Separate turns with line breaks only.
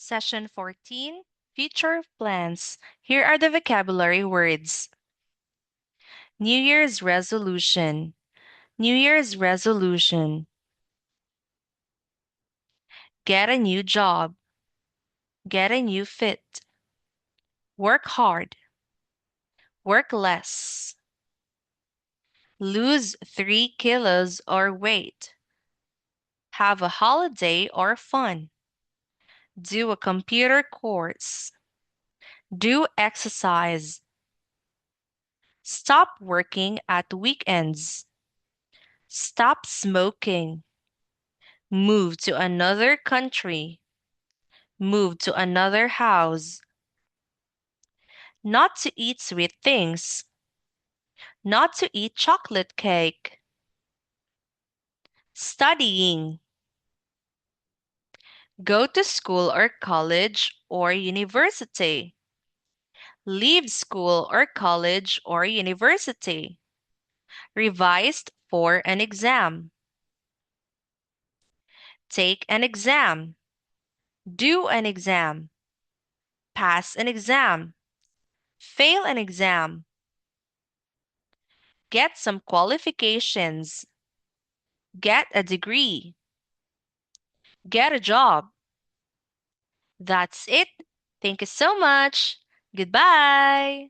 Session 14, Future Plans. Here are the vocabulary words. New Year's resolution. New Year's resolution. Get a new job. Get a new fit. Work hard. Work less. Lose 3 kilos or weight. Have a holiday or fun. Do a computer course. Do exercise. Stop working at weekends. Stop smoking. Move to another country. Move to another house. Not to eat sweet things. Not to eat chocolate cake. Studying. Go to school or college or university. Leave school or college or university. Revised for an exam. Take an exam. Do an exam. Pass an exam. Fail an exam. Get some qualifications. Get a degree. Get a job. That's it. Thank you so much. Goodbye.